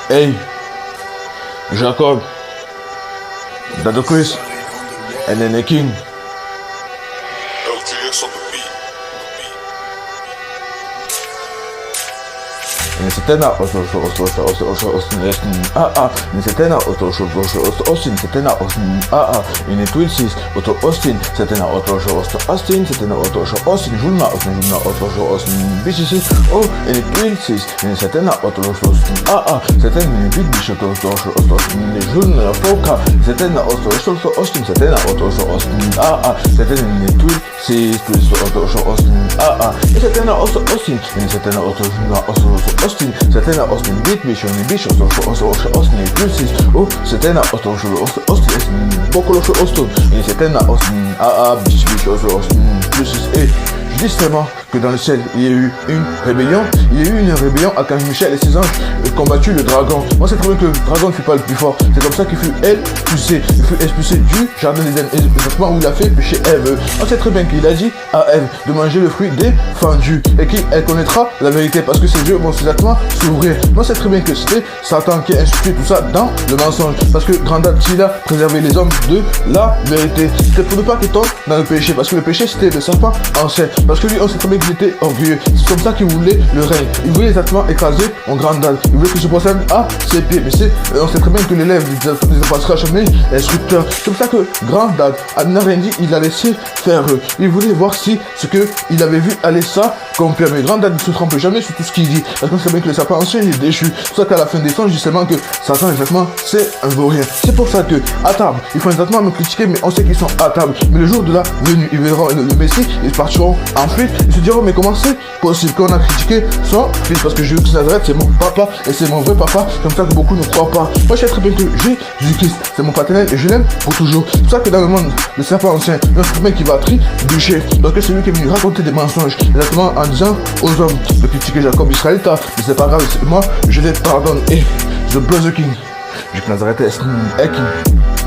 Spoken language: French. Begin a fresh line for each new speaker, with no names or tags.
Hey, Jacob, Dado Chris, and then the King.
LTS on the beat.
Niestety in Twilsis, Otto Austin, Setena Otto Austin, Setena Otto Austin, Juna Otto Austin, BCC, oh, in Twilsis, in Setena Otto Austin, Setena in Big Bishop Austin, Juna Foka, Setena Otto Austin, Setena Otto Austin, Setena in Twilsis, Otto Austin, Setena Otto Austin, in Setena Otto Austin, Setena Austin, Big Bishop, Austin, Twilsis, oh, Setena Otto Austin, Bokolo Austin, et Setena Austin, Bishop Austin, Twilsis, et je dis seulement que dans le ciel, il y a eu une rébellion. Il y a eu une rébellion à quand Michel et ses anges combattu le dragon. Moi, c'est très bien que le dragon ne fut pas le plus fort. C'est comme ça qu'il fut expulsé. Il fut expulsé du jardin d'Éden, exactement où il a fait pécher Ève. On sait très bien qu'il a dit à Ève de manger le fruit défendu et qu'elle connaîtra la vérité parce que ses yeux vont exactement s'ouvrir. Moi, c'est très bien que c'était Satan qui a insufflé tout ça dans le mensonge parce que Grandad, il a préservé les hommes de la vérité. C'était pour ne pas qu'ils tombent dans le péché parce que le péché, c'était le serpent ancien. Parce que lui, on sait très bien qu'il était orgueilleux. C'est comme ça qu'il voulait le règne. Il voulait exactement écraser mon Grandad. Il voulait que je procède à ses pieds. Mais on sait très bien que l'élève des apôtres est instructeur. C'est comme ça que Grandad n'a rien dit. Il a laissé faire. Il voulait voir si ce qu'il avait vu allait s'accomplir. Mais Grandad ne se trompe jamais sur tout ce qu'il dit. Parce qu'on sait bien que le serpent ancien est déchu. C'est pour ça qu'à la fin des temps, justement, que Satan, exactement, c'est un vaurien. C'est pour ça que, à table, il faut exactement me critiquer, mais on sait qu'ils sont à table. Mais le jour de la venue, ils verront le Messie, ils partiront en fuite. Ils se diront, mais comment c'est possible qu'on a critiqué son fils? Parce que Jésus-Christ Nazareth, c'est mon papa et c'est mon vrai papa. Comme ça que beaucoup ne croient pas. Moi, je sais très bien que Jésus-Christ, c'est mon paternel et je l'aime pour toujours. C'est pour ça que dans le monde, le serpent ancien, il y a un serpent qui va trébucher. Donc, c'est lui qui est venu raconter des mensonges, exactement en disant aux hommes de critiquer Jacob Israélita. Mais c'est pas grave, moi, je les pardonne. Et The Brother King, Jésus-Christ Nazareth est King.